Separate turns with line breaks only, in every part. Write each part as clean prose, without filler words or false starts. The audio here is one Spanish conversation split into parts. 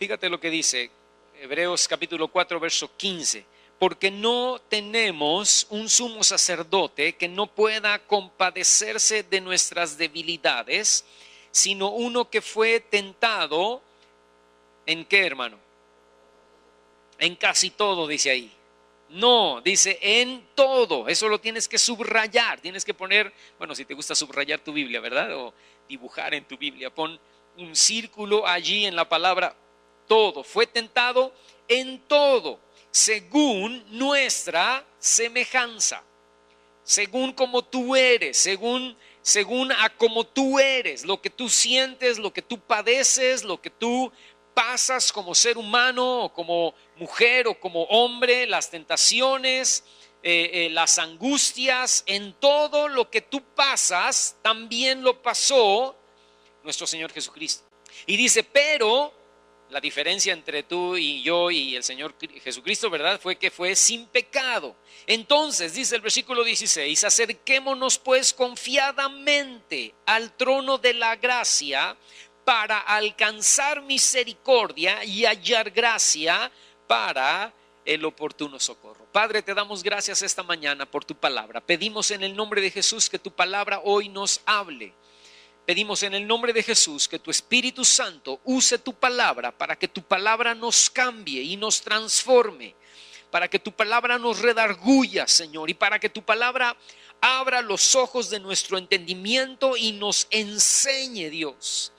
Fíjate lo que dice Hebreos capítulo 4, verso 15. Porque no tenemos un sumo sacerdote que no pueda compadecerse de nuestras debilidades, sino uno que fue tentado, ¿en qué, hermano? En casi todo, dice ahí. No, dice en todo. Eso lo tienes que subrayar. Tienes que poner, bueno, si te gusta subrayar tu Biblia, ¿verdad? O dibujar en tu Biblia. Pon un círculo allí en la palabra todo. Fue tentado en todo, según nuestra semejanza. Según como tú eres, según a como tú eres, lo que tú sientes, lo que tú padeces, lo que tú pasas como ser humano o como mujer o como hombre, las tentaciones, las angustias, en todo lo que tú pasas, también lo pasó nuestro Señor Jesucristo. Y dice, pero la diferencia entre tú y yo y el Señor Jesucristo, ¿verdad? Fue que fue sin pecado. Entonces, dice el versículo 16, acerquémonos pues confiadamente al trono de la gracia para alcanzar misericordia y hallar gracia para el oportuno socorro. Padre, te damos gracias esta mañana por tu palabra. Pedimos en el nombre de Jesús que tu palabra hoy nos hable. Pedimos en el nombre de Jesús que tu Espíritu Santo use tu palabra para que tu palabra nos cambie y nos transforme, para que tu palabra nos redarguya, Señor, y para que tu palabra abra los ojos de nuestro entendimiento y nos enseñe, Dios,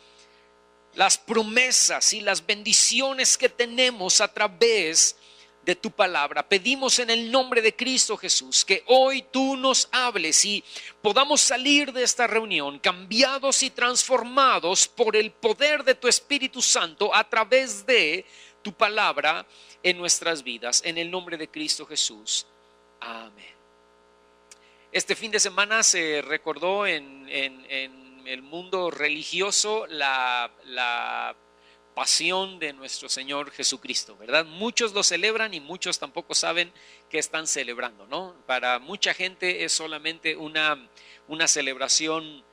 las promesas y las bendiciones que tenemos a través de tu palabra. Pedimos en el nombre de Cristo Jesús que hoy tú nos hables y podamos salir de esta reunión cambiados y transformados por el poder de tu Espíritu Santo a través de tu palabra en nuestras vidas. En el nombre de Cristo Jesús. Amén. Este fin de semana se recordó en el mundo religioso la pasión de nuestro Señor Jesucristo, ¿verdad? Muchos lo celebran y muchos tampoco saben qué están celebrando, ¿no? Para mucha gente es solamente una celebración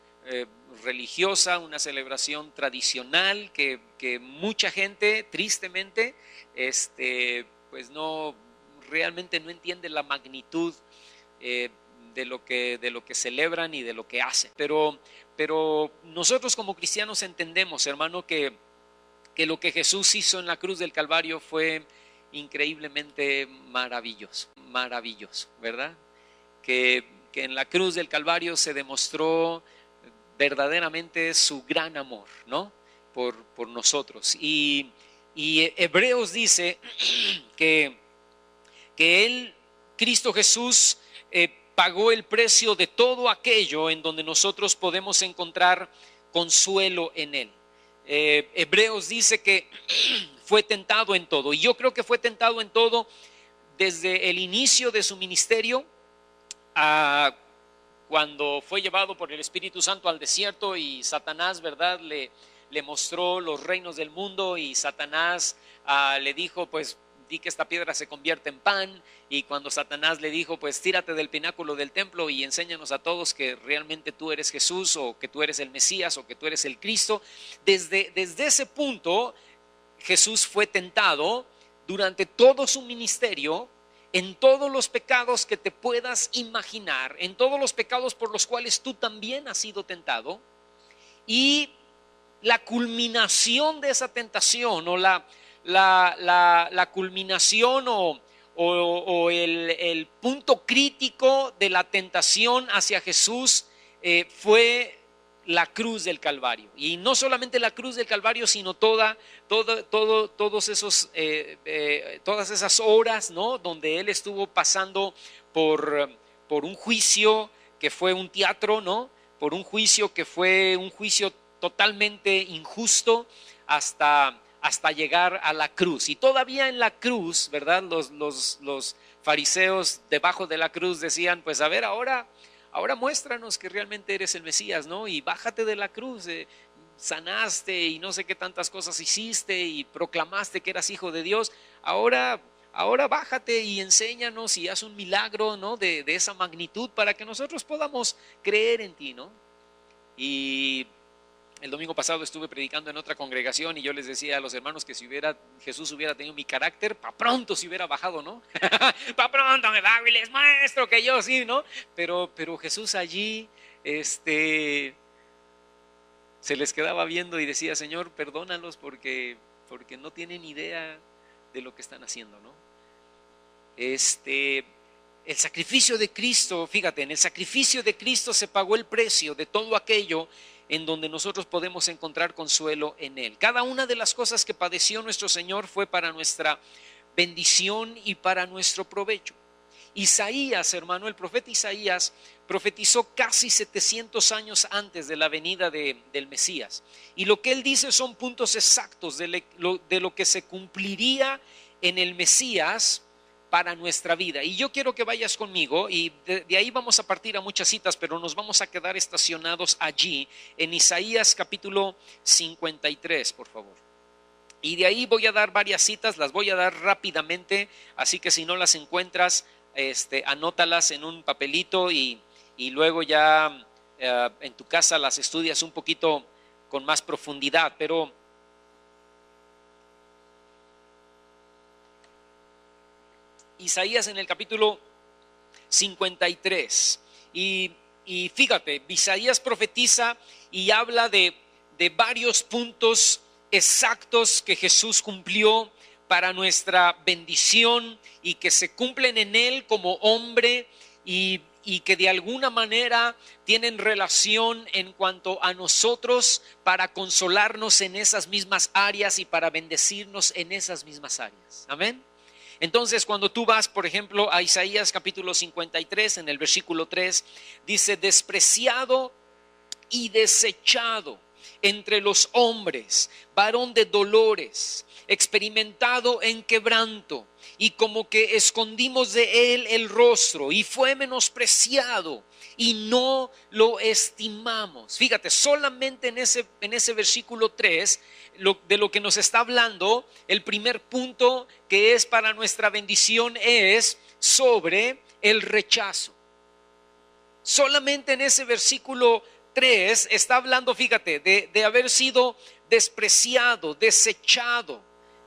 religiosa, una celebración tradicional que mucha gente, tristemente, pues no, realmente no entiende la magnitud de lo que celebran y de lo que hacen. Pero nosotros como cristianos entendemos, hermano, que lo que Jesús hizo en la cruz del Calvario fue increíblemente maravilloso, ¿verdad? Que en la cruz del Calvario se demostró verdaderamente su gran amor, ¿no? Por nosotros. Y Hebreos dice que Él, Cristo Jesús, pagó el precio de todo aquello en donde nosotros podemos encontrar consuelo en Él. Hebreos dice que fue tentado en todo, y yo creo que fue tentado en todo desde el inicio de su ministerio, cuando fue llevado por el Espíritu Santo al desierto y Satanás, ¿verdad?, le mostró los reinos del mundo, y Satanás le dijo, pues di que esta piedra se convierte en pan. Y cuando Satanás le dijo, pues tírate del pináculo del templo y enséñanos a todos que realmente tú eres Jesús, o que tú eres el Mesías, o que tú eres el Cristo, desde ese punto Jesús fue tentado durante todo su ministerio en todos los pecados que te puedas imaginar, en todos los pecados por los cuales tú también has sido tentado. Y la culminación de esa tentación, o la culminación o el punto crítico de la tentación hacia Jesús fue la cruz del Calvario. Y no solamente la cruz del Calvario, sino todas esas horas, ¿no?, donde él estuvo pasando por un juicio que fue un teatro, ¿no?, por un juicio que fue un juicio totalmente injusto, hasta llegar a la cruz. Y todavía en la cruz, ¿verdad?, los fariseos debajo de la cruz decían, pues a ver, ahora muéstranos que realmente eres el Mesías, ¿no? Y bájate de la cruz, sanaste y no sé qué tantas cosas hiciste y proclamaste que eras hijo de Dios. Ahora bájate y enséñanos y haz un milagro, ¿no?, de esa magnitud para que nosotros podamos creer en ti, ¿no? Y El domingo pasado estuve predicando en otra congregación y yo les decía a los hermanos que si Jesús hubiera tenido mi carácter, pa' pronto se hubiera bajado, ¿no? Pa' pronto me bajo y les muestro que yo sí, ¿no? Pero Jesús allí, se les quedaba viendo y decía, Señor, perdónalos porque no tienen idea de lo que están haciendo, ¿no? El sacrificio de Cristo, fíjate, en el sacrificio de Cristo se pagó el precio de todo aquello en donde nosotros podemos encontrar consuelo en Él. Cada una de las cosas que padeció nuestro Señor fue para nuestra bendición y para nuestro provecho. Isaías, hermano, el profeta Isaías profetizó casi 700 años antes de la venida del Mesías. Y lo que él dice son puntos exactos de lo que se cumpliría en el Mesías para nuestra vida. Y yo quiero que vayas conmigo y de ahí vamos a partir a muchas citas, pero nos vamos a quedar estacionados allí en Isaías capítulo 53, por favor. Y de ahí voy a dar varias citas, las voy a dar rápidamente, así que si no las encuentras, anótalas en un papelito y luego ya en tu casa las estudias un poquito con más profundidad, pero Isaías en el capítulo 53 y fíjate, Isaías profetiza y habla de varios puntos exactos que Jesús cumplió para nuestra bendición y que se cumplen en Él como hombre y que de alguna manera tienen relación en cuanto a nosotros para consolarnos en esas mismas áreas y para bendecirnos en esas mismas áreas. Amén. Entonces, cuando tú vas, por ejemplo, a Isaías capítulo 53, en el versículo 3, dice, despreciado y desechado entre los hombres, varón de dolores, experimentado en quebranto, y como que escondimos de él el rostro, y fue menospreciado, y no lo estimamos. Fíjate, solamente en ese versículo 3, de lo que nos está hablando, el primer punto que es para nuestra bendición es sobre el rechazo. Solamente en ese versículo 3 está hablando, fíjate, de haber sido despreciado, desechado,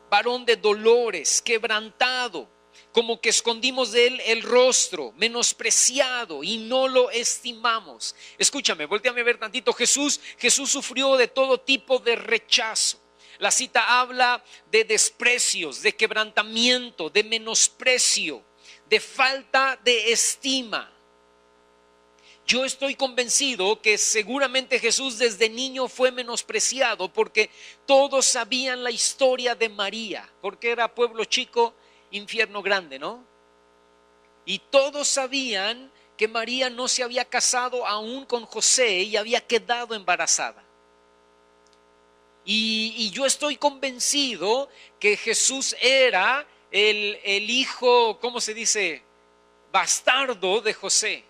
varón de dolores, quebrantado, como que escondimos de él el rostro, menospreciado y no lo estimamos. Escúchame, voltéame a ver tantito. Jesús sufrió de todo tipo de rechazo. La cita habla de desprecios, de quebrantamiento, de menosprecio, de falta de estima. Yo estoy convencido que seguramente Jesús desde niño fue menospreciado porque todos sabían la historia de María, porque era pueblo chico, infierno grande, ¿no? Y todos sabían que María no se había casado aún con José y había quedado embarazada. Y yo estoy convencido que Jesús era el hijo, ¿cómo se dice? Bastardo de José.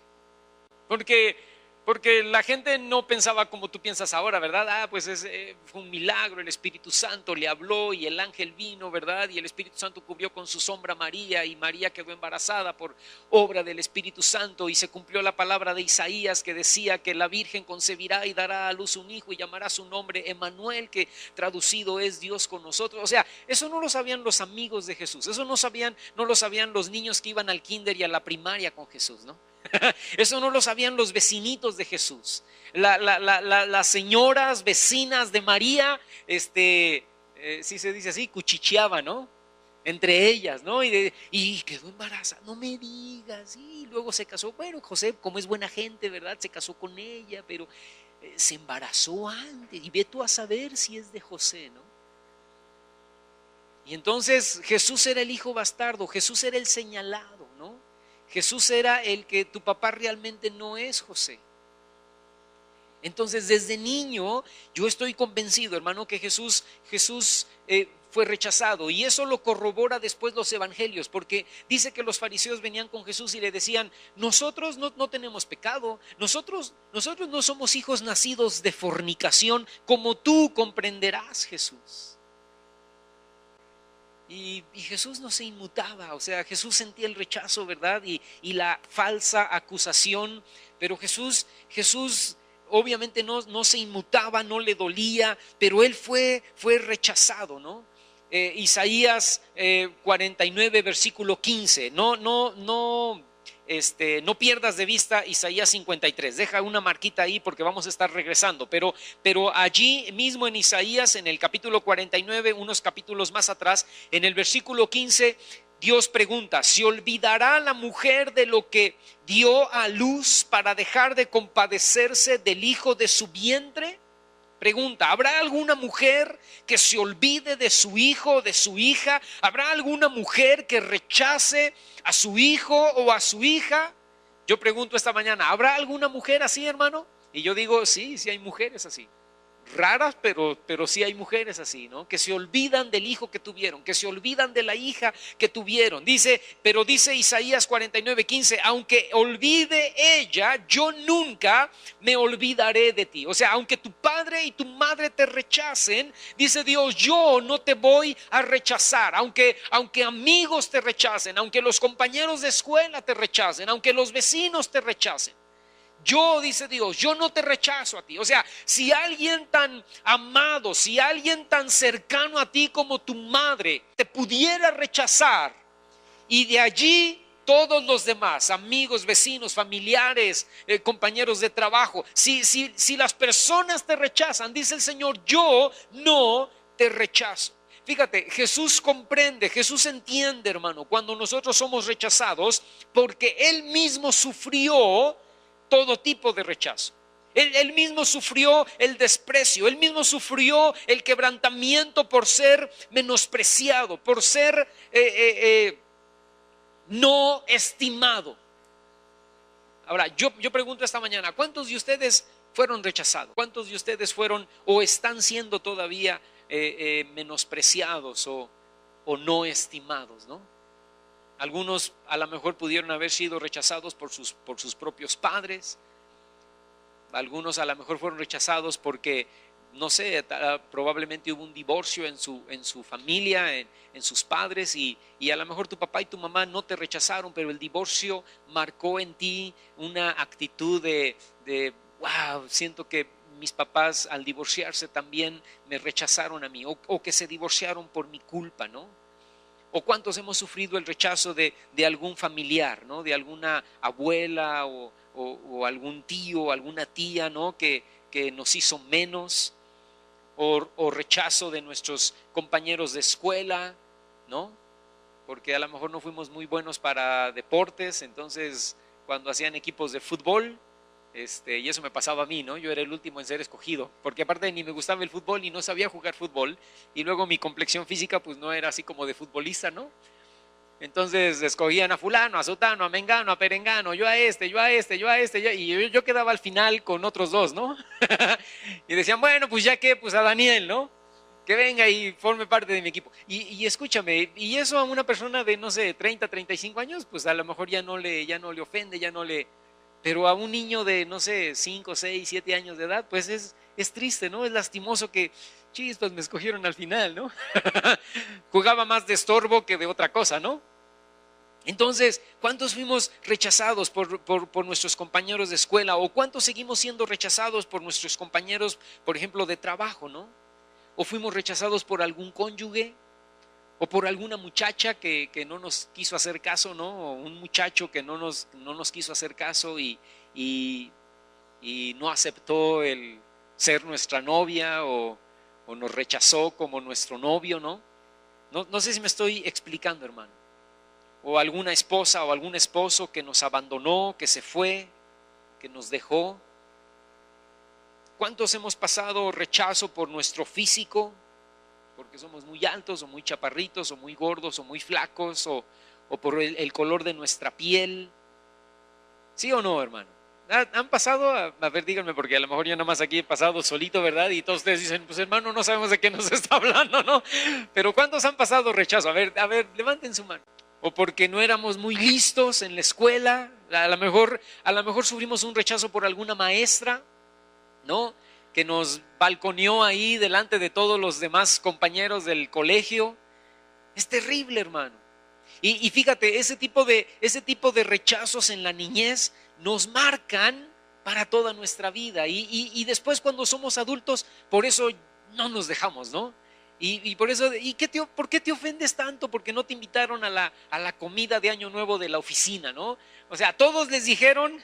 Porque la gente no pensaba como tú piensas ahora, ¿verdad? Pues fue un milagro, el Espíritu Santo le habló y el ángel vino, ¿verdad? Y el Espíritu Santo cubrió con su sombra a María y María quedó embarazada por obra del Espíritu Santo y se cumplió la palabra de Isaías que decía que la Virgen concebirá y dará a luz un hijo y llamará su nombre Emmanuel, que traducido es Dios con nosotros. O sea, eso no lo sabían los amigos de Jesús, eso no lo sabían los niños que iban al kinder y a la primaria con Jesús, ¿no? Eso no lo sabían los vecinitos de Jesús. Las señoras vecinas de María, si se dice así, cuchicheaban, ¿no? Entre ellas, ¿no? Y quedó embarazada, no me digas. Y luego se casó. Bueno, José, como es buena gente, ¿verdad? Se casó con ella, pero se embarazó antes. Y ve tú a saber si es de José, ¿no? Y entonces Jesús era el hijo bastardo, Jesús era el señalado, ¿no? Jesús era el que tu papá realmente no es José. Entonces desde niño yo estoy convencido, hermano, que Jesús fue rechazado, y eso lo corrobora después los evangelios, porque dice que los fariseos venían con Jesús y le decían, nosotros no tenemos pecado, nosotros no somos hijos nacidos de fornicación, como tú comprenderás, Jesús. Y Jesús no se inmutaba, o sea, Jesús sentía el rechazo, ¿verdad? Y la falsa acusación, pero Jesús obviamente no se inmutaba, no le dolía, pero él fue rechazado, ¿no? Isaías 49, versículo 15. No pierdas de vista Isaías 53. Deja una marquita ahí porque vamos a estar regresando. Pero allí mismo en Isaías, en el capítulo 49, unos capítulos más atrás, en el versículo 15, Dios pregunta: ¿se olvidará la mujer de lo que dio a luz para dejar de compadecerse del hijo de su vientre? Pregunta: ¿habrá alguna mujer que se olvide de su hijo o de su hija? ¿Habrá alguna mujer que rechace a su hijo o a su hija? Yo pregunto esta mañana: ¿habrá alguna mujer así, hermano? Y yo digo, sí hay mujeres así. Raras, pero sí hay mujeres así, ¿no? Que se olvidan del hijo que tuvieron, que se olvidan de la hija que tuvieron. Dice Isaías 49:15, aunque olvide ella, yo nunca me olvidaré de ti. O sea, aunque tu padre y tu madre te rechacen, dice Dios, yo no te voy a rechazar. Aunque amigos te rechacen, aunque los compañeros de escuela te rechacen, aunque los vecinos te rechacen, yo, dice Dios, yo no te rechazo a ti. O sea, si alguien tan amado, si alguien tan cercano a ti como tu madre te pudiera rechazar, y de allí todos los demás, amigos, vecinos, familiares, compañeros de trabajo, si las personas te rechazan, dice el Señor, yo no te rechazo. Fíjate, Jesús comprende, Jesús entiende, hermano, cuando nosotros somos rechazados, porque Él mismo sufrió todo tipo de rechazo. Él mismo sufrió el desprecio, él mismo sufrió el quebrantamiento por ser menospreciado, por ser no estimado. Ahora, yo pregunto esta mañana, ¿cuántos de ustedes fueron rechazados? ¿Cuántos de ustedes fueron o están siendo todavía menospreciados o no estimados, ¿no? Algunos a lo mejor pudieron haber sido rechazados por sus propios padres. Algunos a lo mejor fueron rechazados porque, no sé, probablemente hubo un divorcio en su familia, en sus padres, y a lo mejor tu papá y tu mamá no te rechazaron, pero el divorcio marcó en ti una actitud de wow, siento que mis papás al divorciarse también me rechazaron a mí, o que se divorciaron por mi culpa, ¿no? ¿O cuántos hemos sufrido el rechazo de algún familiar, ¿no? De alguna abuela o algún tío, alguna tía, ¿no? Que nos hizo menos, o rechazo de nuestros compañeros de escuela, ¿no? Porque a lo mejor no fuimos muy buenos para deportes, entonces cuando hacían equipos de fútbol, y eso me pasaba a mí, ¿no? Yo era el último en ser escogido, porque aparte ni me gustaba el fútbol y no sabía jugar fútbol, y luego mi complexión física pues no era así como de futbolista, ¿no? Entonces escogían a fulano, a sutano, a mengano, a perengano, yo a este, y yo quedaba al final con otros dos, ¿no? Y decían, bueno, pues ya que, pues a Daniel, ¿no? Que venga y forme parte de mi equipo. Y escúchame, y eso a una persona de, no sé, 30, 35 años, pues a lo mejor ya no le ofende, pero a un niño de, no sé, 5, 6, 7 años de edad, pues es triste, ¿no? Es lastimoso que, chispas, me escogieron al final, ¿no? Jugaba más de estorbo que de otra cosa, ¿no? Entonces, ¿cuántos fuimos rechazados por nuestros compañeros de escuela? ¿O cuántos seguimos siendo rechazados por nuestros compañeros, por ejemplo, de trabajo, ¿no? ¿O fuimos rechazados por algún cónyuge? ¿O por alguna muchacha que no nos quiso hacer caso, ¿no? O un muchacho que no nos quiso hacer caso y no aceptó el ser nuestra novia, o nos rechazó como nuestro novio, ¿no? No sé si me estoy explicando, hermano. O alguna esposa o algún esposo que nos abandonó, que se fue, que nos dejó. ¿Cuántos hemos pasado rechazo por nuestro físico? Porque somos muy altos o muy chaparritos o muy gordos o muy flacos, o por el color de nuestra piel. ¿Sí o no, hermano? ¿Han pasado? A ver, díganme, porque a lo mejor yo nada más aquí he pasado solito, ¿verdad? Y todos ustedes dicen, pues hermano, no sabemos de qué nos está hablando, ¿no? Pero ¿cuántos han pasado rechazo? A ver, levanten su mano. O porque no éramos muy listos en la escuela, a lo mejor sufrimos un rechazo por alguna maestra, ¿no? Que nos balconeó ahí delante de todos los demás compañeros del colegio. Es terrible, hermano. Y fíjate, ese tipo de rechazos en la niñez nos marcan para toda nuestra vida. Y después cuando somos adultos, por eso no nos dejamos, ¿no? Y por eso, ¿por qué te ofendes tanto? Porque no te invitaron a la comida de Año Nuevo de la oficina, ¿no? O sea, a todos les dijeron,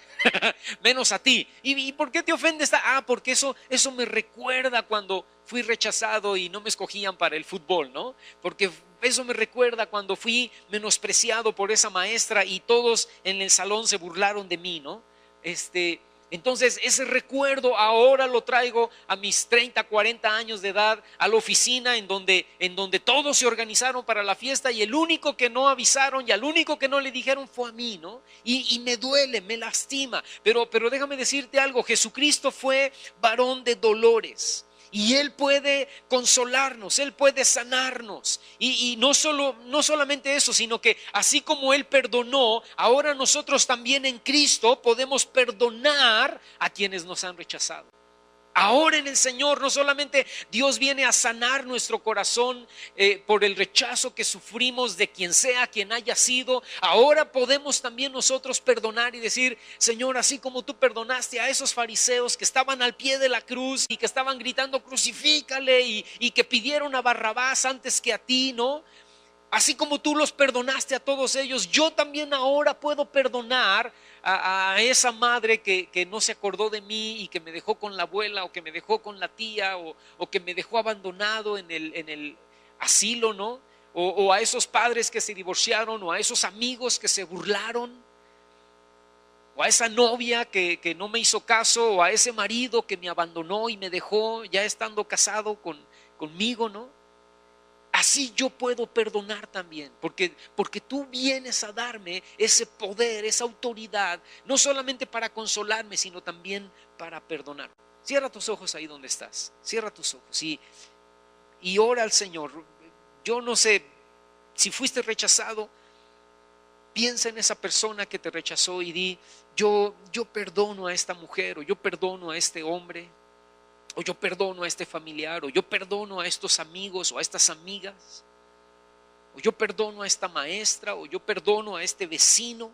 menos a ti. ¿Y por qué te ofendes? Porque eso me recuerda cuando fui rechazado y no me escogían para el fútbol, ¿no? Porque eso me recuerda cuando fui menospreciado por esa maestra y todos en el salón se burlaron de mí, ¿no? Entonces ese recuerdo ahora lo traigo a mis 30, 40 años de edad a la oficina en donde todos se organizaron para la fiesta y el único que no avisaron y al único que no le dijeron fue a mí, ¿no? Y me duele, me lastima, pero déjame decirte algo, Jesucristo fue varón de dolores. Y Él puede consolarnos, Él puede sanarnos. Y no solamente eso, sino que así como Él perdonó, ahora nosotros también en Cristo podemos perdonar a quienes nos han rechazado. Ahora en el Señor no solamente Dios viene a sanar nuestro corazón por el rechazo que sufrimos de quien sea, quien haya sido. Ahora podemos también nosotros perdonar y decir, Señor, así como tú perdonaste a esos fariseos que estaban al pie de la cruz y que estaban gritando crucifícale y que pidieron a Barrabás antes que a ti, ¿no? Así como tú los perdonaste a todos ellos, yo también ahora puedo perdonar a esa madre que no se acordó de mí y que me dejó con la abuela o que me dejó con la tía o que me dejó abandonado en el asilo, ¿no? O a esos padres que se divorciaron o a esos amigos que se burlaron o a esa novia que no me hizo caso o a ese marido que me abandonó y me dejó ya estando casado conmigo, ¿no? Así yo puedo perdonar también, porque tú vienes a darme ese poder, esa autoridad, no solamente para consolarme, sino también para perdonar. Cierra tus ojos ahí donde estás, cierra tus ojos y ora al Señor. Yo no sé, si fuiste rechazado, piensa en esa persona que te rechazó y di, yo perdono a esta mujer o yo perdono a este hombre. O yo perdono a este familiar, o yo perdono a estos amigos o a estas amigas, o yo perdono a esta maestra, o yo perdono a este vecino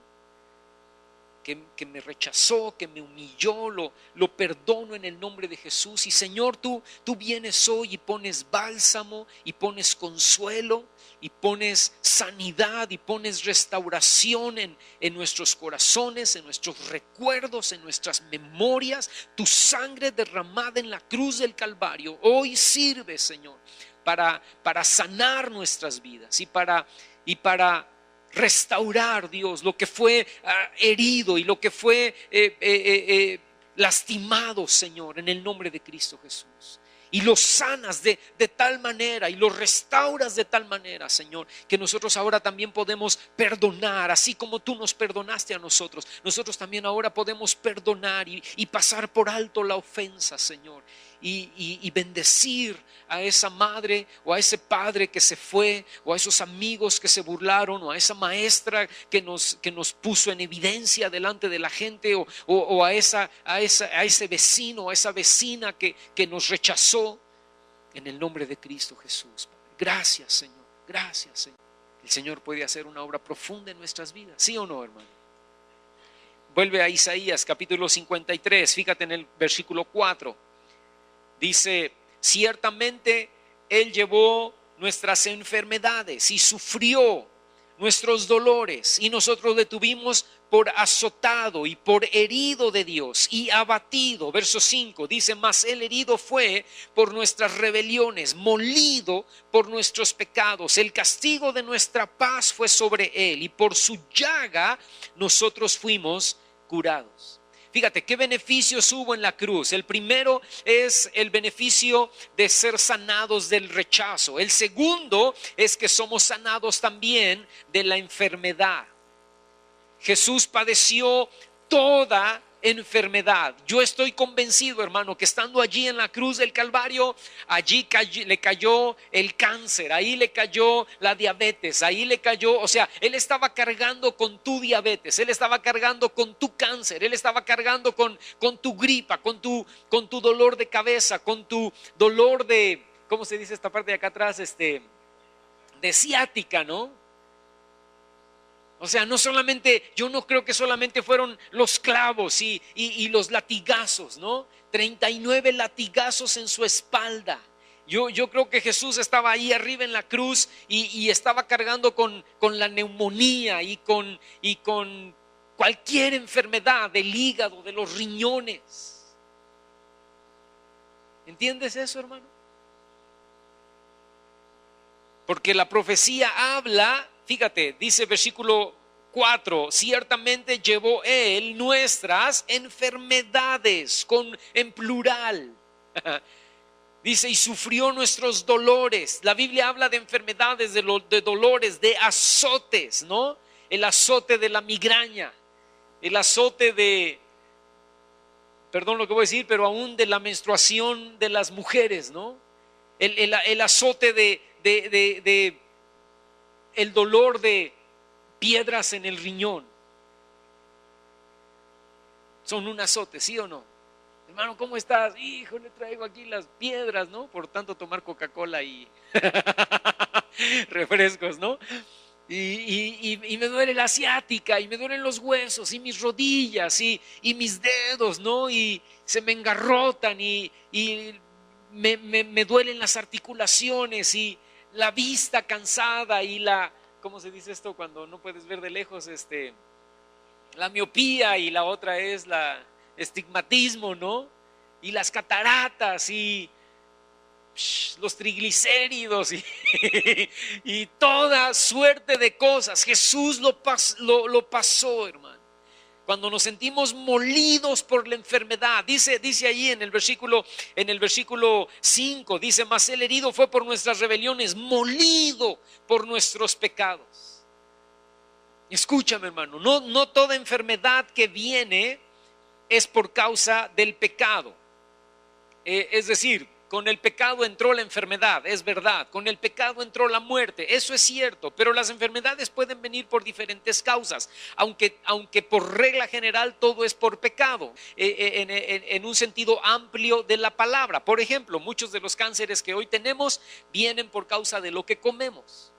que me rechazó, que me humilló, lo perdono en el nombre de Jesús. Y Señor, tú vienes hoy y pones bálsamo y pones consuelo y pones sanidad y pones restauración en nuestros corazones, en nuestros recuerdos, en nuestras memorias. Tu sangre derramada en la cruz del Calvario hoy sirve, Señor, para sanar nuestras vidas y para restaurar, Dios, lo que fue herido y lo que fue lastimado, Señor, en el nombre de Cristo Jesús. Y lo sanas de tal manera y lo restauras de tal manera, Señor, que nosotros ahora también podemos perdonar, así como tú nos perdonaste a nosotros. Nosotros también ahora podemos perdonar y pasar por alto la ofensa, Señor. Y bendecir a esa madre o a ese padre que se fue, o a esos amigos que se burlaron, o a esa maestra que nos puso en evidencia delante de la gente, o a ese vecino, a esa vecina que nos rechazó, en el nombre de Cristo Jesús. Gracias, Señor, gracias, Señor. El Señor puede hacer una obra profunda en nuestras vidas, ¿sí o no, hermano? Vuelve a Isaías capítulo 53, fíjate en el versículo 4. Dice, ciertamente Él llevó nuestras enfermedades y sufrió nuestros dolores, y nosotros le tuvimos por azotado y por herido de Dios y abatido. Verso 5 dice, mas Él herido fue por nuestras rebeliones, molido por nuestros pecados. El castigo de nuestra paz fue sobre Él, y por su llaga nosotros fuimos curados. Fíjate qué beneficios hubo en la cruz. El primero es el beneficio de ser sanados del rechazo. El segundo es que somos sanados también de la enfermedad. Jesús padeció toda enfermedad. Yo estoy convencido, hermano, que estando allí en la cruz del Calvario, allí le cayó el cáncer, ahí le cayó la diabetes, ahí le cayó, o sea, Él estaba cargando con tu diabetes, Él estaba cargando con tu cáncer, Él estaba cargando con tu gripa, con tu dolor de cabeza, con tu dolor de, ¿cómo se dice esta parte de acá atrás? De ciática, ¿no? O sea, no solamente, yo no creo que solamente fueron los clavos y los latigazos, ¿no? 39 latigazos en su espalda. Yo creo que Jesús estaba ahí arriba en la cruz y estaba cargando con la neumonía y con cualquier enfermedad del hígado, de los riñones. ¿Entiendes eso, hermano? Porque la profecía habla, fíjate, dice versículo 4, ciertamente llevó él nuestras enfermedades, en plural. Dice, y sufrió nuestros dolores. La Biblia habla de enfermedades, de dolores, de azotes, ¿no? El azote de la migraña, el azote de, perdón lo que voy a decir, pero aún de la menstruación de las mujeres, ¿no? El azote de el dolor de piedras en el riñón. Son un azote, ¿sí o no? Hermano, ¿cómo estás? Hijo, le traigo aquí las piedras, ¿no? Por tanto tomar Coca-Cola y refrescos, ¿no? Y me duele la ciática, y me duelen los huesos, y mis rodillas, y mis dedos, ¿no? Y se me engarrotan, y me duelen las articulaciones, y la vista cansada, y ¿cómo se dice esto cuando no puedes ver de lejos? La miopía, y la otra es la estigmatismo, ¿no? Y las cataratas, y los triglicéridos, y toda suerte de cosas. Jesús lo pasó, hermano. Cuando nos sentimos molidos por la enfermedad, dice ahí en el versículo 5, dice, mas el herido fue por nuestras rebeliones, molido por nuestros pecados. Escúchame, hermano, no toda enfermedad que viene es por causa del pecado. Es decir, con el pecado entró la enfermedad, es verdad. Con el pecado entró la muerte, eso es cierto. Pero las enfermedades pueden venir por diferentes causas, aunque por regla general todo es por pecado, en un sentido amplio de la palabra. Por ejemplo, muchos de los cánceres que hoy tenemos vienen por causa de lo que comemos.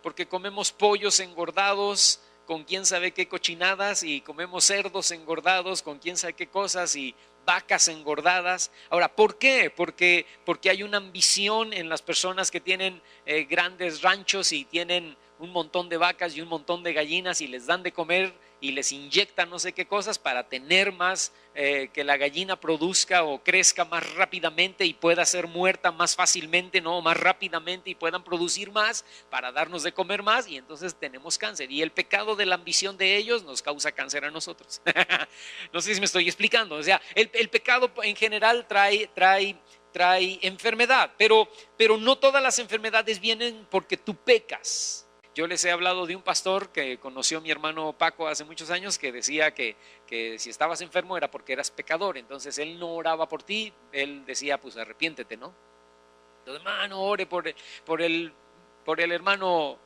Porque comemos pollos engordados con quién sabe qué cochinadas, y comemos cerdos engordados con quién sabe qué cosas, y vacas engordadas. Ahora, ¿por qué? Porque hay una ambición en las personas que tienen grandes ranchos y tienen un montón de vacas y un montón de gallinas, y les dan de comer y les inyectan no sé qué cosas para tener más, que la gallina produzca o crezca más rápidamente y pueda ser muerta más fácilmente, no, más rápidamente, y puedan producir más para darnos de comer más, y entonces tenemos cáncer. Y el pecado de la ambición de ellos nos causa cáncer a nosotros. No sé si me estoy explicando. O sea, el pecado en general trae enfermedad, pero no todas las enfermedades vienen porque tú pecas. Yo les he hablado de un pastor que conoció a mi hermano Paco hace muchos años, que decía que si estabas enfermo era porque eras pecador. Entonces él no oraba por ti, él decía, pues arrepiéntete, ¿no? Entonces, hermano, ore por el hermano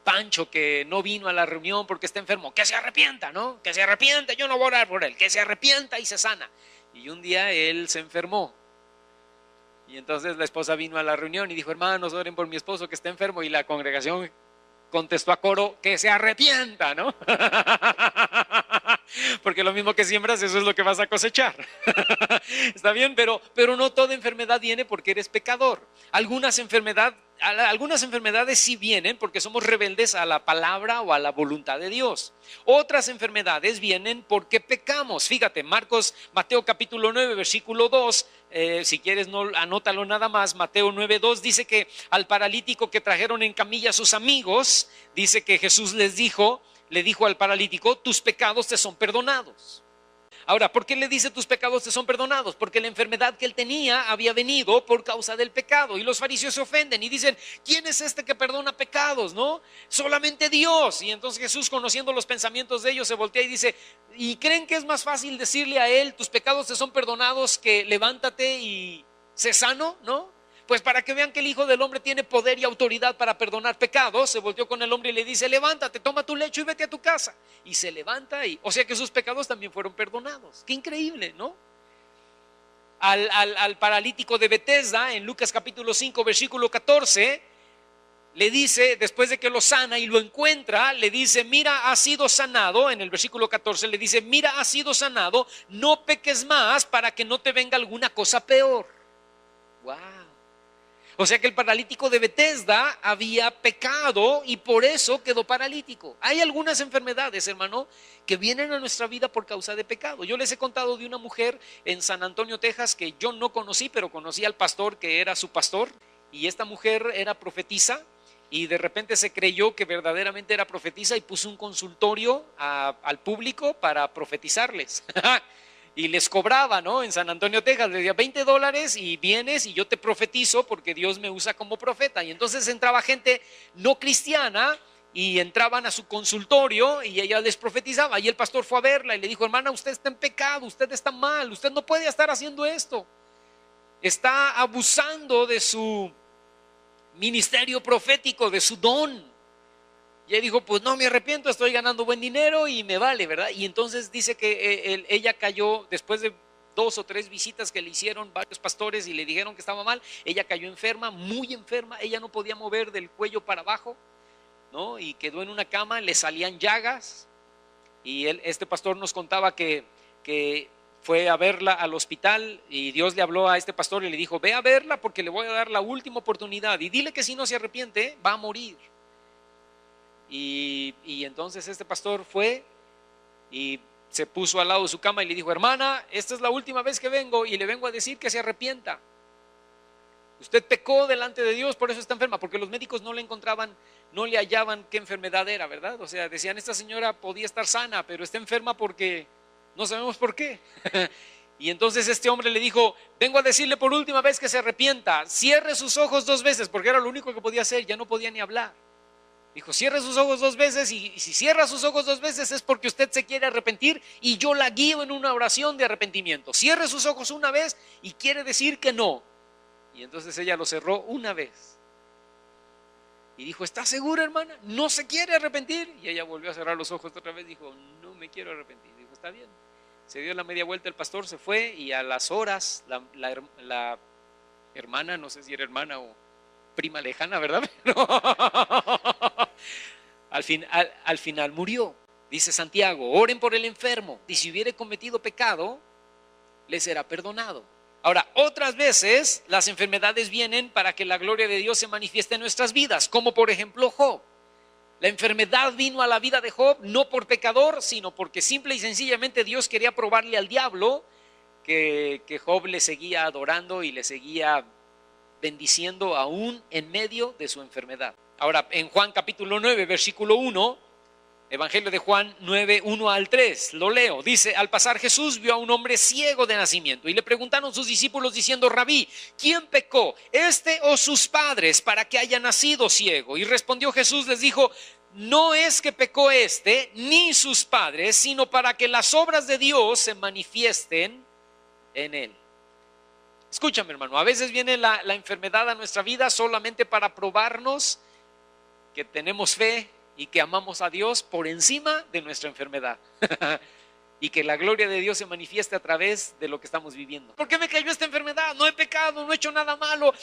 Pancho, que no vino a la reunión porque está enfermo. Que se arrepienta, ¿no? Que se arrepienta, yo no voy a orar por él. Que se arrepienta y se sana. Y un día él se enfermó. Y entonces la esposa vino a la reunión y dijo, hermanos, oren por mi esposo que está enfermo. Y la congregación contestó a coro, que se arrepienta, ¿no? Porque lo mismo que siembras, eso es lo que vas a cosechar. Está bien, pero no toda enfermedad viene porque eres pecador. Algunas enfermedades sí vienen porque somos rebeldes a la palabra o a la voluntad de Dios. Otras enfermedades vienen porque pecamos. Fíjate, Mateo capítulo 9, versículo 2, si quieres anótalo nada más. Mateo 9:2 dice que al paralítico que trajeron en camilla sus amigos, dice que Jesús le dijo al paralítico, tus pecados te son perdonados. Ahora, ¿por qué le dice tus pecados te son perdonados? Porque la enfermedad que él tenía había venido por causa del pecado. Y los fariseos se ofenden y dicen, ¿quién es este que perdona pecados? ¿No? Solamente Dios. Y entonces Jesús, conociendo los pensamientos de ellos, se voltea y dice, ¿y creen que es más fácil decirle a él, tus pecados te son perdonados, que levántate y sé sano? ¿No? Pues para que vean que el Hijo del Hombre tiene poder y autoridad para perdonar pecados, se volteó con el hombre y le dice, levántate, toma tu lecho y vete a tu casa. Y se levanta, o sea que sus pecados también fueron perdonados. Qué increíble, ¿no? Al paralítico de Betesda, en Lucas capítulo 5, versículo 14, le dice, después de que lo sana y lo encuentra, le dice, mira, has sido sanado. En el versículo 14 le dice, mira, has sido sanado, no peques más para que no te venga alguna cosa peor. Wow. O sea que el paralítico de Betesda había pecado y por eso quedó paralítico. Hay algunas enfermedades, hermano, que vienen a nuestra vida por causa de pecado. Yo les he contado de una mujer en San Antonio, Texas, que yo no conocí, pero conocí al pastor que era su pastor. Y esta mujer era profetisa y de repente se creyó que verdaderamente era profetisa y puso un consultorio al público para profetizarles. Y les cobraba, ¿no? En San Antonio, Texas, les decía $20 y vienes y yo te profetizo porque Dios me usa como profeta. Y entonces entraba gente no cristiana y entraban a su consultorio y ella les profetizaba. Y el pastor fue a verla y le dijo, hermana, usted está en pecado, usted está mal, usted no puede estar haciendo esto. Está abusando de su ministerio profético, de su don. Y ella dijo, pues no me arrepiento, estoy ganando buen dinero y me vale, ¿verdad? Y entonces dice que ella cayó, después de 2 o 3 visitas que le hicieron varios pastores y le dijeron que estaba mal, ella cayó enferma, muy enferma, ella no podía mover del cuello para abajo, ¿no? Y quedó en una cama, le salían llagas y este pastor nos contaba que fue a verla al hospital y Dios le habló a este pastor y le dijo, ve a verla porque le voy a dar la última oportunidad y dile que si no se arrepiente va a morir. Y entonces este pastor fue y se puso al lado de su cama y le dijo, hermana, esta es la última vez que vengo y le vengo a decir que se arrepienta. Usted pecó delante de Dios, por eso está enferma, porque los médicos no le encontraban, no le hallaban qué enfermedad era, ¿verdad? O sea, decían, esta señora podía estar sana, pero está enferma porque no sabemos por qué. Y entonces este hombre le dijo, vengo a decirle por última vez que se arrepienta, cierre sus ojos 2 veces, porque era lo único que podía hacer, ya no podía ni hablar. Dijo, cierre sus ojos 2 veces y si cierra sus ojos 2 veces es porque usted se quiere arrepentir y yo la guío en una oración de arrepentimiento. Cierre sus ojos una vez y quiere decir que no. Y entonces ella lo cerró una vez. Y dijo, ¿está segura, hermana? ¿No se quiere arrepentir? Y ella volvió a cerrar los ojos otra vez y dijo, no me quiero arrepentir. Dijo, está bien. Se dio la media vuelta el pastor, se fue y a las horas la hermana, no sé si era hermana o prima lejana, ¿verdad? Pero al final murió. Dice Santiago, oren por el enfermo y si hubiere cometido pecado, le será perdonado. Ahora, otras veces las enfermedades vienen para que la gloria de Dios se manifieste en nuestras vidas, como por ejemplo Job. La enfermedad vino a la vida de Job no por pecador, sino porque simple y sencillamente Dios quería probarle al diablo que Job le seguía adorando y le seguía bendiciendo aún en medio de su enfermedad. Ahora, en Juan capítulo 9, versículo 1, Evangelio de Juan 9, 1 al 3, lo leo. Dice, al pasar Jesús vio a un hombre ciego de nacimiento y le preguntaron sus discípulos diciendo, Rabí, ¿quién pecó, este o sus padres, para que haya nacido ciego? Y respondió Jesús, les dijo, no es que pecó este ni sus padres, sino para que las obras de Dios se manifiesten en él. Escúchame, hermano, a veces viene la enfermedad a nuestra vida solamente para probarnos que tenemos fe y que amamos a Dios por encima de nuestra enfermedad. Y que la gloria de Dios se manifieste a través de lo que estamos viviendo. ¿Por qué me cayó esta enfermedad? No he pecado, no he hecho nada malo,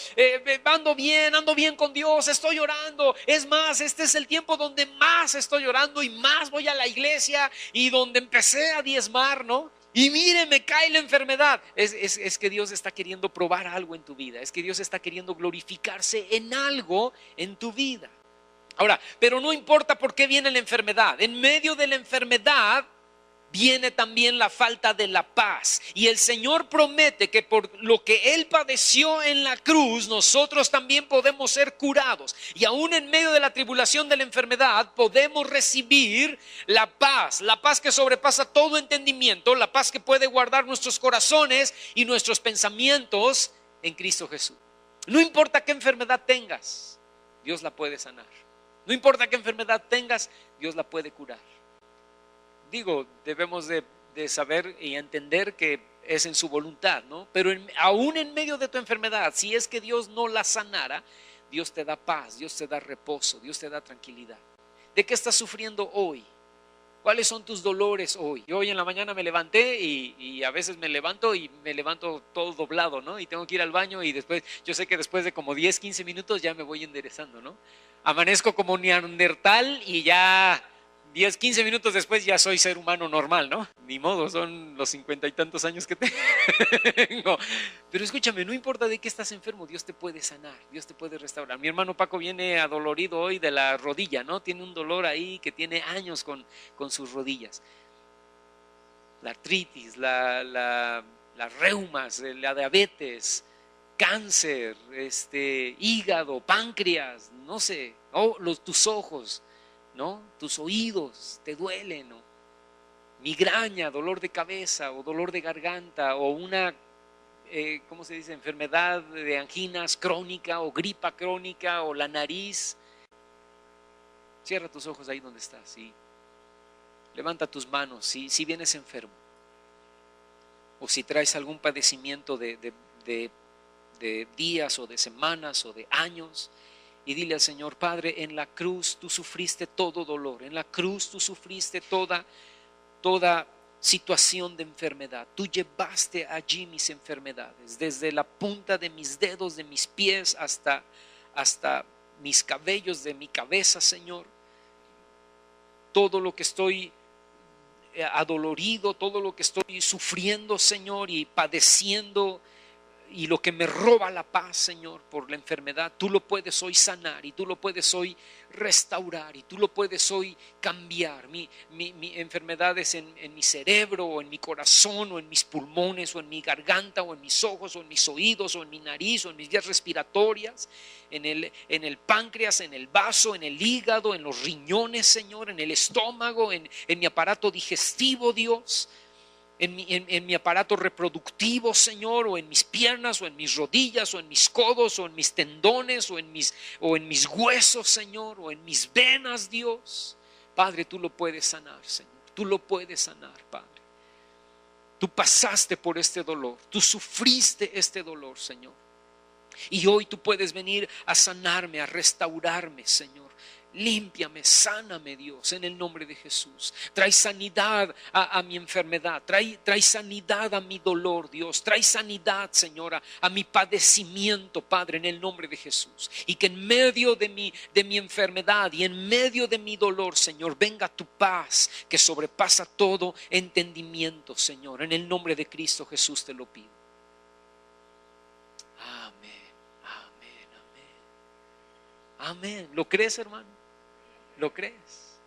ando bien con Dios, estoy orando. Es más, este es el tiempo donde más estoy orando y más voy a la iglesia y donde empecé a diezmar, ¿no? Y mire, me cae la enfermedad. Es que Dios está queriendo probar algo en tu vida. Es que Dios está queriendo glorificarse en algo en tu vida. Ahora, pero no importa por qué viene la enfermedad. En medio de la enfermedad viene también la falta de la paz. Y el Señor promete que por lo que Él padeció en la cruz, nosotros también podemos ser curados. Y aún en medio de la tribulación de la enfermedad, podemos recibir la paz que sobrepasa todo entendimiento, la paz que puede guardar nuestros corazones y nuestros pensamientos en Cristo Jesús. No importa qué enfermedad tengas, Dios la puede sanar. No importa qué enfermedad tengas, Dios la puede curar. Digo, debemos de saber y entender que es en su voluntad, ¿no? Pero aún en medio de tu enfermedad, si es que Dios no la sanara, Dios te da paz, Dios te da reposo, Dios te da tranquilidad. ¿De qué estás sufriendo hoy? ¿Cuáles son tus dolores hoy? Yo hoy en la mañana me levanté y a veces me levanto todo doblado, ¿no? Y tengo que ir al baño y después, yo sé que después de como 10, 15 minutos ya me voy enderezando, ¿no? amanezco como neandertal y ya 10, 15 minutos después ya soy ser humano normal, ¿no? Ni modo, son los 50 y tantos años que tengo. Pero escúchame, no importa de qué estás enfermo, Dios te puede sanar, Dios te puede restaurar. Mi hermano Paco viene adolorido hoy de la rodilla, ¿no? Tiene un dolor ahí que tiene años con sus rodillas. La artritis, las reumas, la diabetes, cáncer, hígado, páncreas, no sé, tus ojos, ¿no? Tus oídos te duelen, ¿no? Migraña, dolor de cabeza o dolor de garganta o una, ¿cómo se dice? Enfermedad de anginas crónica o gripa crónica o la nariz. Cierra tus ojos ahí donde estás y levanta tus manos si vienes enfermo o si traes algún padecimiento de días o de semanas o de años. Y dile al Señor: Padre, en la cruz tú sufriste todo dolor, en la cruz tú sufriste toda situación de enfermedad. Tú llevaste allí mis enfermedades, desde la punta de mis dedos, de mis pies, hasta mis cabellos de mi cabeza, Señor. Todo lo que estoy adolorido, todo lo que estoy sufriendo, Señor, y padeciendo, y lo que me roba la paz, Señor, por la enfermedad, tú lo puedes hoy sanar y tú lo puedes hoy restaurar y tú lo puedes hoy cambiar. Mi enfermedades en mi cerebro o en mi corazón o en mis pulmones o en mi garganta o en mis ojos o en mis oídos o en mi nariz o en mis vías respiratorias, en el páncreas, en el vaso, en el hígado, en los riñones, Señor, en el estómago, en mi aparato digestivo, Dios. En mi aparato reproductivo, Señor, o en mis piernas, o en mis rodillas, o en mis codos, o en mis tendones, o en mis huesos, Señor, o en mis venas, Dios. Padre, tú lo puedes sanar, Señor. Tú lo puedes sanar, Padre. Tú pasaste por este dolor. Tú sufriste este dolor, Señor. Y hoy tú puedes venir a sanarme, a restaurarme, Señor. Límpiame, sáname, Dios, en el nombre de Jesús. Trae sanidad a mi enfermedad, trae sanidad a mi dolor, Dios. Trae sanidad, Señora, a mi padecimiento, Padre, en el nombre de Jesús. Y que en medio de mi enfermedad y en medio de mi dolor, Señor, venga tu paz que sobrepasa todo entendimiento, Señor. En el nombre de Cristo Jesús te lo pido. Amén, amén, amén. Amén. ¿Lo crees, hermano? ¿Lo crees?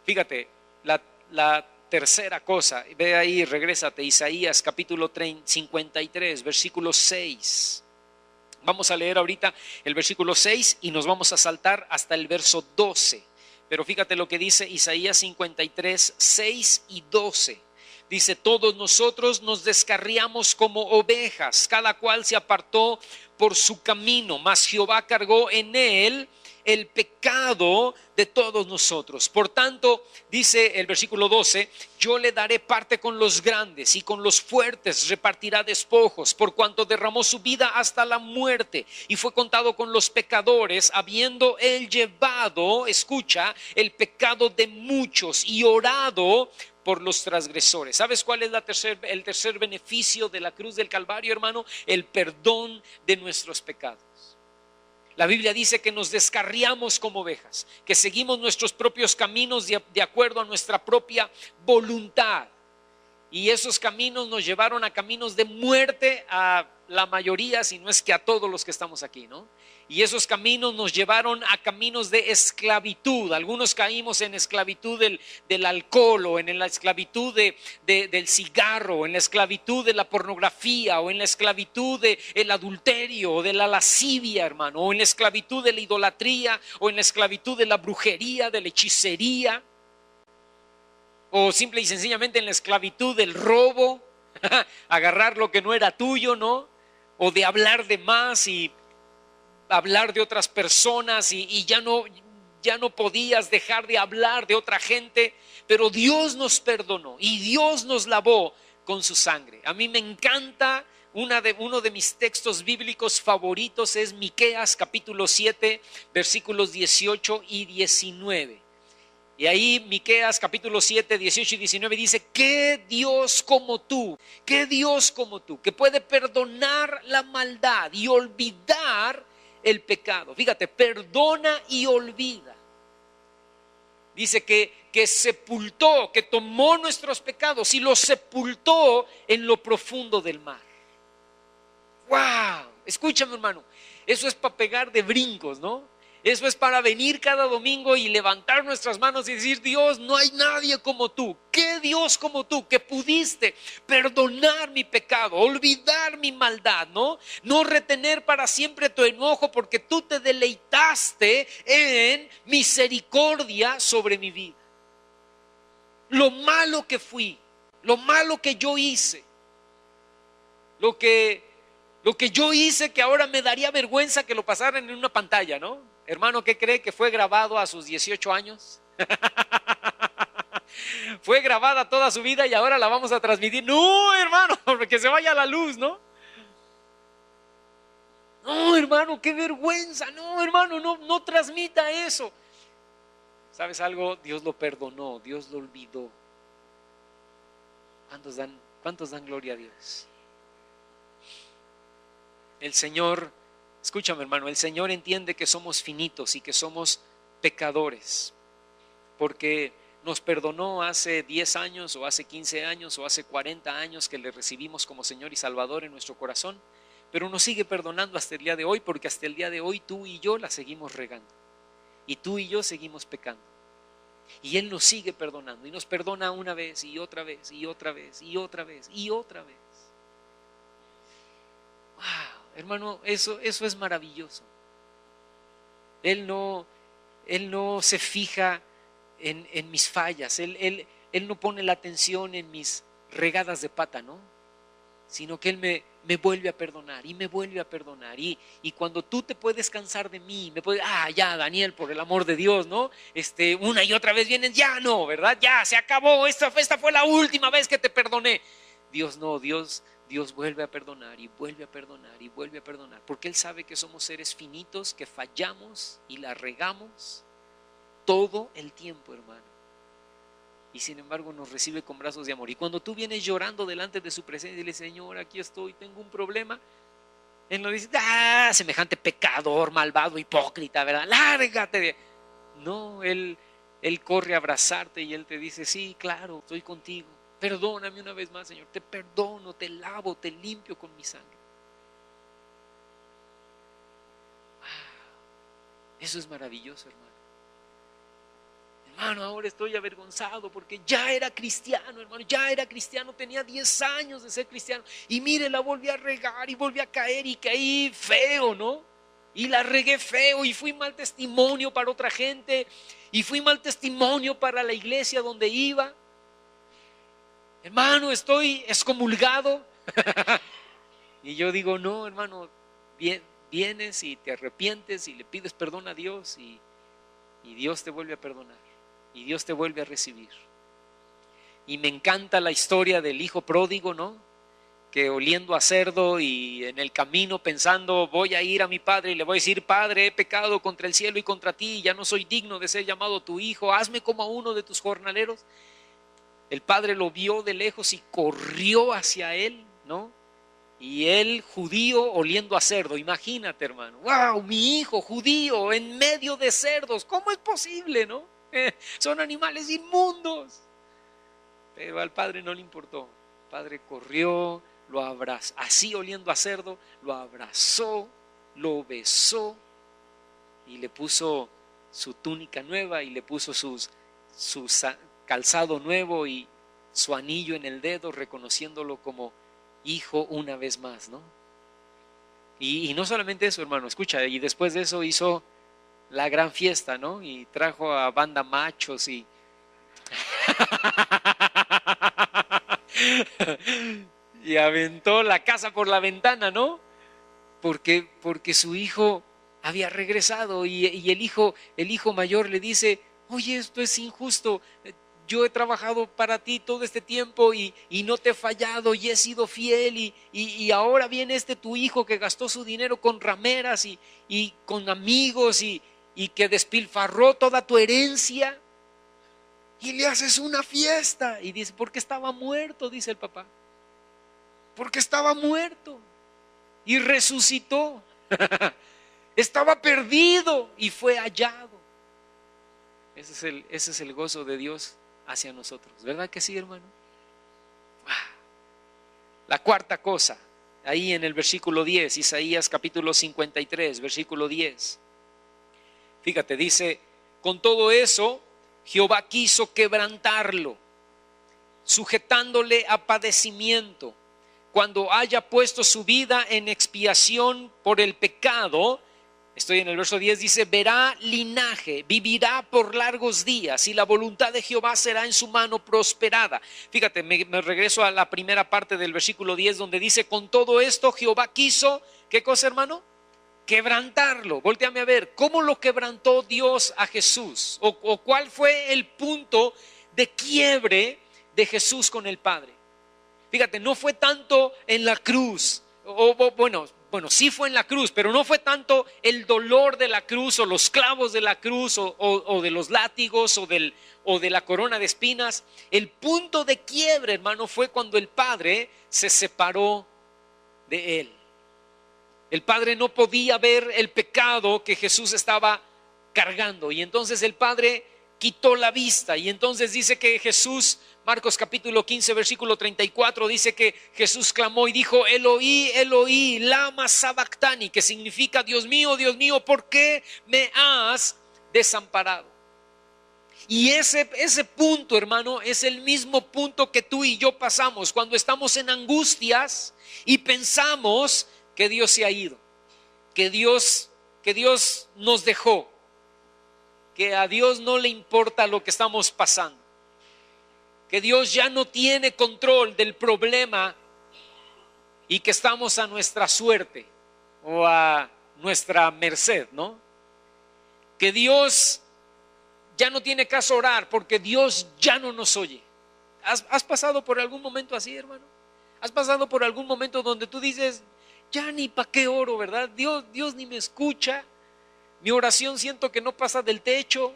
Fíjate, la tercera cosa, ve ahí, regrésate, Isaías capítulo 53, versículo 6. Vamos a leer ahorita el versículo 6 y nos vamos a saltar hasta el verso 12. Pero fíjate lo que dice Isaías 53, 6 y 12. Dice: todos nosotros nos descarriamos como ovejas, cada cual se apartó por su camino, mas Jehová cargó en él el pecado de todos nosotros. Por tanto, dice el versículo 12: yo le daré parte con los grandes y con los fuertes repartirá despojos, por cuanto derramó su vida hasta la muerte y fue contado con los pecadores, habiendo él llevado, escucha, el pecado de muchos y orado por los transgresores. ¿Sabes cuál es el tercer beneficio de la cruz del Calvario, hermano? El perdón de nuestros pecados. La Biblia dice que nos descarriamos como ovejas, que seguimos nuestros propios caminos de acuerdo a nuestra propia voluntad. Y esos caminos nos llevaron a caminos de muerte a la mayoría, si no es que a todos los que estamos aquí, ¿no? Y esos caminos nos llevaron a caminos de esclavitud. Algunos caímos en esclavitud del alcohol, o en la esclavitud del cigarro, en la esclavitud de la pornografía, o en la esclavitud del adulterio, o de la lascivia, hermano, o en la esclavitud de la idolatría, o en la esclavitud de la brujería, de la hechicería, o simple y sencillamente en la esclavitud del robo, agarrar lo que no era tuyo, ¿no? O de hablar de más y hablar de otras personas y ya no podías dejar de hablar de otra gente, pero Dios nos perdonó y Dios nos lavó con su sangre. A mí me encanta, uno de mis textos bíblicos favoritos es Miqueas capítulo 7 versículos 18 y 19. Y ahí Miqueas capítulo 7, 18 y 19 dice: ¿qué Dios como tú? ¿Qué Dios como tú? Que puede perdonar la maldad y olvidar el pecado. Fíjate, perdona y olvida. Dice que sepultó, que tomó nuestros pecados y los sepultó en lo profundo del mar. ¡Wow! Escúchame, hermano, eso es para pegar de brincos, ¿no? Eso es para venir cada domingo y levantar nuestras manos y decir: Dios, no hay nadie como tú. ¿Qué Dios como tú que pudiste perdonar mi pecado, olvidar mi maldad, ¿no? No retener para siempre tu enojo, porque tú te deleitaste en misericordia sobre mi vida. Lo malo que fui, lo malo que yo hice, lo que yo hice que ahora me daría vergüenza que lo pasaran en una pantalla, ¿no? Hermano, ¿qué cree que fue grabado a sus 18 años? Fue grabada toda su vida y ahora la vamos a transmitir. No, hermano, porque se vaya la luz, ¿no? No, hermano, qué vergüenza. No, hermano, no transmita eso. ¿Sabes algo? Dios lo perdonó, Dios lo olvidó. ¿Cuántos dan gloria a Dios? El Señor, escúchame, hermano, el Señor entiende que somos finitos y que somos pecadores, porque nos perdonó hace 10 años o hace 15 años o hace 40 años que le recibimos como Señor y Salvador en nuestro corazón, pero nos sigue perdonando hasta el día de hoy, porque hasta el día de hoy tú y yo la seguimos regando y tú y yo seguimos pecando, y Él nos sigue perdonando y nos perdona una vez y otra vez y otra vez y otra vez y otra vez. Wow, hermano, eso es maravilloso. Él no se fija en mis fallas, Él no pone la atención en mis regadas de pata, ¿no? Sino que Él me vuelve a perdonar y me vuelve a perdonar. Y cuando tú te puedes cansar de mí, ya, Daniel, por el amor de Dios, ¿no? Una y otra vez vienes, ya no, ¿verdad? Ya, se acabó, esta fue la última vez que te perdoné. Dios no, Dios vuelve a perdonar y vuelve a perdonar y vuelve a perdonar, porque Él sabe que somos seres finitos, que fallamos y la regamos todo el tiempo, hermano. Y sin embargo nos recibe con brazos de amor. Y cuando tú vienes llorando delante de su presencia y le dices: Señor, aquí estoy, tengo un problema, Él no dice: semejante pecador, malvado, hipócrita, ¿verdad? Lárgate. No, Él corre a abrazarte y Él te dice: sí, claro, estoy contigo. Perdóname una vez más, Señor. Te perdono, te lavo, te limpio con mi sangre. Eso es maravilloso, hermano. Hermano, ahora estoy avergonzado porque ya era cristiano, hermano. Ya era cristiano, tenía 10 años de ser cristiano. Y mire, la volví a regar y volví a caer y caí feo, ¿no? Y la regué feo y fui mal testimonio para otra gente. Y fui mal testimonio para la iglesia donde iba. Hermano, estoy excomulgado. Y yo digo: no, hermano, vienes y te arrepientes y le pides perdón a Dios y Dios te vuelve a perdonar y Dios te vuelve a recibir. Y me encanta la historia del hijo pródigo, ¿no? Que oliendo a cerdo y en el camino pensando: voy a ir a mi padre y le voy a decir: Padre, he pecado contra el cielo y contra ti, ya no soy digno de ser llamado tu hijo, hazme como a uno de tus jornaleros. El padre lo vio de lejos y corrió hacia él, ¿no? Y él, judío, oliendo a cerdo. Imagínate, hermano. ¡Wow! Mi hijo judío en medio de cerdos. ¿Cómo es posible, no? Son animales inmundos. Pero al padre no le importó. El padre corrió, lo abrazó, así oliendo a cerdo, lo abrazó, lo besó y le puso su túnica nueva y le puso su calzado nuevo y su anillo en el dedo, reconociéndolo como hijo una vez más, ¿no? Y no solamente eso, hermano, escucha, y después de eso hizo la gran fiesta, ¿no? Y trajo a banda machos y y aventó la casa por la ventana, ¿no? Porque su hijo había regresado y el hijo mayor le dice: oye, esto es injusto, yo he trabajado para ti todo este tiempo y no te he fallado y he sido fiel y ahora viene tu hijo que gastó su dinero con rameras y con amigos y que despilfarró toda tu herencia y le haces una fiesta. Y dice: porque estaba muerto, dice el papá, porque estaba muerto y resucitó. Estaba perdido y fue hallado. Ese es el gozo de Dios hacia nosotros. ¿Verdad que sí, hermano? La cuarta cosa, ahí en el versículo 10, Isaías capítulo 53, versículo 10. Fíjate, dice, con todo eso, Jehová quiso quebrantarlo, sujetándole a padecimiento. Cuando haya puesto su vida en expiación por el pecado, estoy en el verso 10, dice, verá linaje, vivirá por largos días y la voluntad de Jehová será en su mano prosperada. Fíjate, me regreso a la primera parte del versículo 10 donde dice, con todo esto Jehová quiso, ¿qué cosa, hermano? Quebrantarlo. Voltéame a ver, ¿cómo lo quebrantó Dios a Jesús? ¿O cuál fue el punto de quiebre de Jesús con el Padre? Fíjate, no fue tanto en la cruz, bueno, sí fue en la cruz, pero no fue tanto el dolor de la cruz o los clavos de la cruz o de los látigos o de la corona de espinas. El punto de quiebre, hermano, fue cuando el Padre se separó de él. El Padre no podía ver el pecado que Jesús estaba cargando y entonces el Padre quitó la vista y entonces dice que Jesús, Marcos capítulo 15 versículo 34, dice que Jesús clamó y dijo, Eloí, Eloí, lama sabactani, que significa, Dios mío, ¿por qué me has desamparado? Y ese punto, hermano, es el mismo punto que tú y yo pasamos cuando estamos en angustias y pensamos que Dios se ha ido, que Dios nos dejó, que a Dios no le importa lo que estamos pasando, que Dios ya no tiene control del problema y que estamos a nuestra suerte o a nuestra merced, ¿no? Que Dios ya no tiene caso orar porque Dios ya no nos oye. ¿Has pasado por algún momento así, hermano? ¿Has pasado por algún momento donde tú dices, ya ni para qué oro, ¿verdad? Dios ni me escucha. Mi oración siento que no pasa del techo.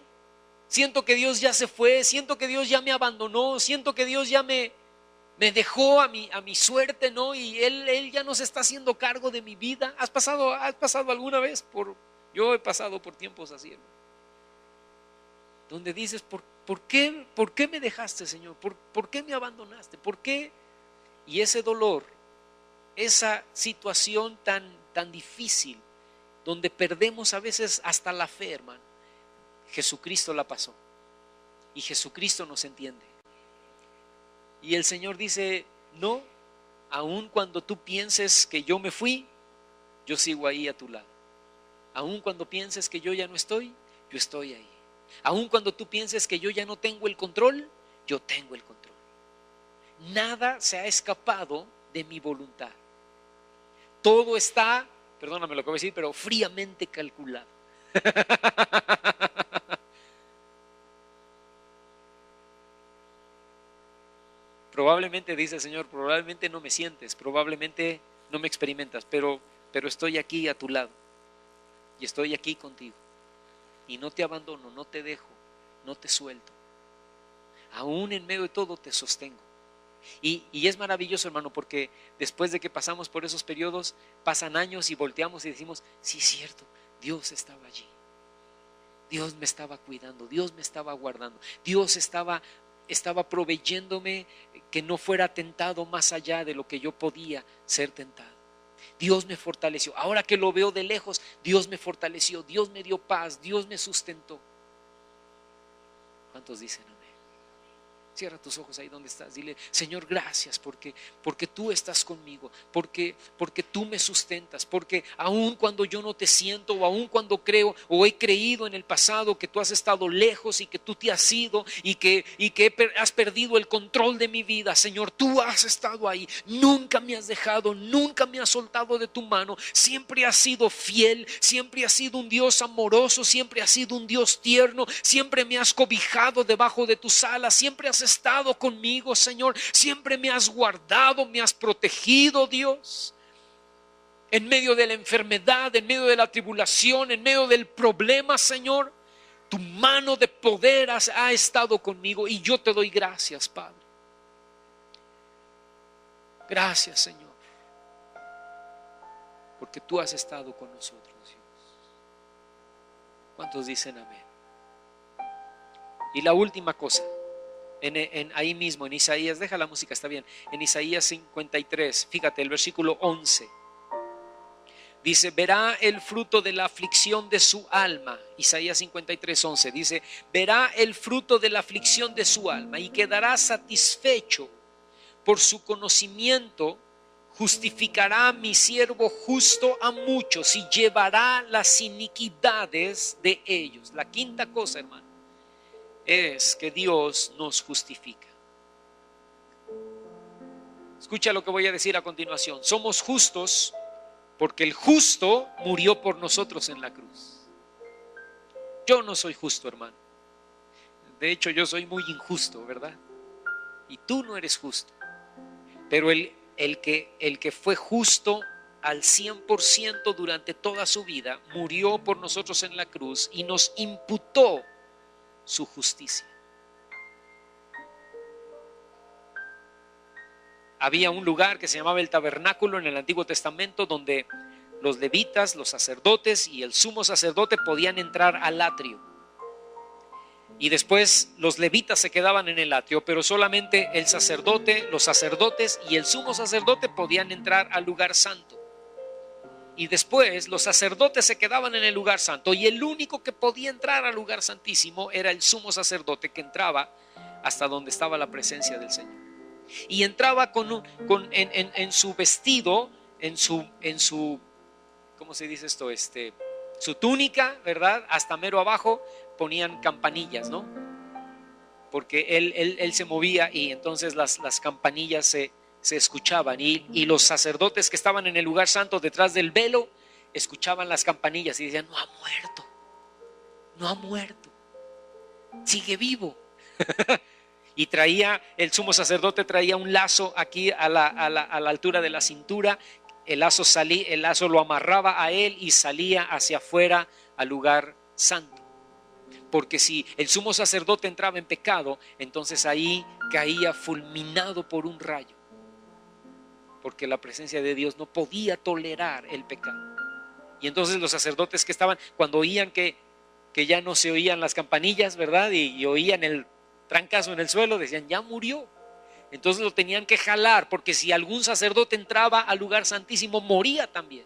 Siento que Dios ya se fue. Siento que Dios ya me abandonó. Siento que Dios ya me dejó a mi suerte, ¿no? Y Él ya no se está haciendo cargo de mi vida. ¿Has pasado alguna vez yo he pasado por tiempos así, hermano? Donde dices, ¿por qué me dejaste, Señor? ¿Por qué me abandonaste? ¿Por qué? Y ese dolor, esa situación tan difícil, donde perdemos a veces hasta la fe, hermano, Jesucristo la pasó y Jesucristo nos entiende. Y el Señor dice, no, aun cuando tú pienses que yo me fui, yo sigo ahí a tu lado. Aun cuando pienses que yo ya no estoy, yo estoy ahí. Aun cuando tú pienses que yo ya no tengo el control, yo tengo el control. Nada se ha escapado de mi voluntad. Todo está, perdóname lo que voy a decir, pero fríamente calculado. Probablemente, dice el Señor, probablemente no me sientes, probablemente no me experimentas, pero estoy aquí a tu lado y estoy aquí contigo. Y no te abandono, no te dejo, no te suelto. Aún en medio de todo te sostengo. Y es maravilloso, hermano, porque después de que pasamos por esos periodos, pasan años y volteamos y decimos, sí es cierto, Dios estaba allí. Dios me estaba cuidando, Dios me estaba guardando, Dios estaba proveyéndome que no fuera tentado más allá de lo que yo podía ser tentado. Dios me fortaleció. Ahora que lo veo de lejos, Dios me fortaleció, Dios me dio paz, Dios me sustentó. ¿Cuántos dicen amén? Cierra tus ojos ahí donde estás. Dile, Señor, gracias porque tú estás conmigo, porque tú me sustentas, porque aun cuando yo no te siento o aun cuando creo o he creído en el pasado que tú has estado lejos y que tú te has ido y que has perdido el control de mi vida, Señor, tú has estado ahí, nunca me has dejado, nunca me has soltado de tu mano, siempre has sido fiel, siempre has sido un Dios amoroso, siempre has sido un Dios tierno, siempre me has cobijado debajo de tus alas, siempre has estado conmigo, Señor, siempre me has guardado, me has protegido, Dios, en medio de la enfermedad, en medio de la tribulación, en medio del problema, Señor, tu mano de poder ha estado conmigo y yo te doy gracias, Padre. Gracias, Señor, porque tú has estado con nosotros, Dios. ¿Cuántos dicen amén? Y la última cosa, ahí mismo en Isaías, deja la música, está bien, en Isaías 53, fíjate el versículo 11. Dice, verá el fruto de la aflicción de su alma. Isaías 53, 11 dice, verá el fruto de la aflicción de su alma y quedará satisfecho por su conocimiento. Justificará a mi siervo justo a muchos y llevará las iniquidades de ellos. La quinta cosa, hermano, es que Dios nos justifica. Escucha lo que voy a decir a continuación. Somos justos porque el justo murió por nosotros en la cruz. Yo no soy justo, hermano. De hecho, yo soy muy injusto, ¿verdad? Y tú no eres justo. Pero el que fue justo al 100% durante toda su vida, murió por nosotros en la cruz y nos imputó su justicia. Había un lugar que se llamaba el tabernáculo en el Antiguo Testamento donde los levitas, los sacerdotes y el sumo sacerdote podían entrar al atrio. Y después los levitas se quedaban en el atrio, pero solamente el sacerdote, los sacerdotes y el sumo sacerdote podían entrar al lugar santo. Y después los sacerdotes se quedaban en el lugar santo y el único que podía entrar al lugar santísimo era el sumo sacerdote, que entraba hasta donde estaba la presencia del Señor. Y entraba en su vestido, en su ¿cómo se dice esto? Su túnica, ¿verdad? Hasta mero abajo ponían campanillas, ¿no? Porque él se movía y entonces las campanillas se escuchaban y los sacerdotes que estaban en el lugar santo detrás del velo escuchaban las campanillas y decían, no ha muerto, no ha muerto, sigue vivo. Y el sumo sacerdote traía un lazo aquí a la altura de la cintura. El lazo lo amarraba a él y salía hacia afuera al lugar santo. Porque si el sumo sacerdote entraba en pecado, entonces ahí caía fulminado por un rayo. Porque la presencia de Dios no podía tolerar el pecado. Y entonces los sacerdotes que estaban, cuando oían que ya no se oían las campanillas, ¿verdad? Y oían el trancazo en el suelo, decían, ya murió. Entonces lo tenían que jalar, porque si algún sacerdote entraba al lugar santísimo, moría también.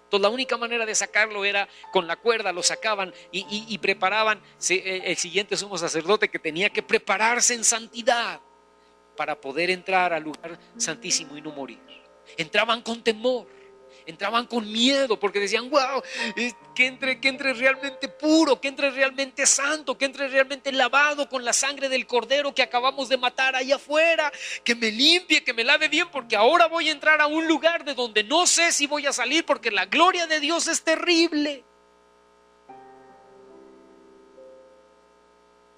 Entonces la única manera de sacarlo era con la cuerda, lo sacaban y preparaban el siguiente sumo sacerdote, que tenía que prepararse en santidad para poder entrar al lugar santísimo y no morir. Entraban con temor, entraban con miedo, porque decían, wow, que entre realmente puro, que entre realmente santo, que entre realmente lavado con la sangre del cordero que acabamos de matar allá afuera, que me limpie, que me lave bien, porque ahora voy a entrar a un lugar de donde no sé si voy a salir, porque la gloria de Dios es terrible.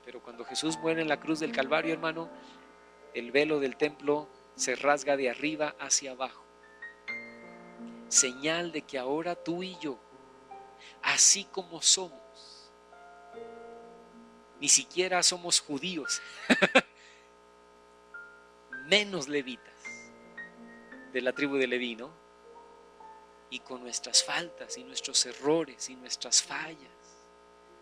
Pero cuando Jesús muere en la cruz del Calvario, hermano, el velo del templo se rasga de arriba hacia abajo. Señal de que ahora tú y yo, así como somos, ni siquiera somos judíos, menos levitas de la tribu de Leví, ¿no? Y con nuestras faltas y nuestros errores y nuestras fallas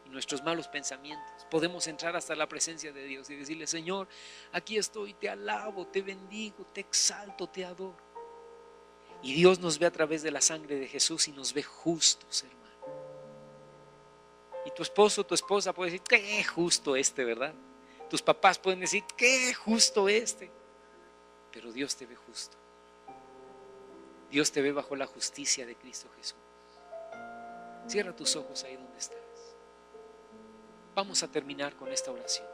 y nuestros malos pensamientos, podemos entrar hasta la presencia de Dios y decirle, Señor, aquí estoy, te alabo, te bendigo, te exalto, te adoro. Y Dios nos ve a través de la sangre de Jesús y nos ve justos, hermano. Y tu esposo, tu esposa puede decir, qué justo ¿verdad? Tus papás pueden decir, qué justo Pero Dios te ve justo. Dios te ve bajo la justicia de Cristo Jesús. Cierra tus ojos ahí donde estás. Vamos a terminar con esta oración.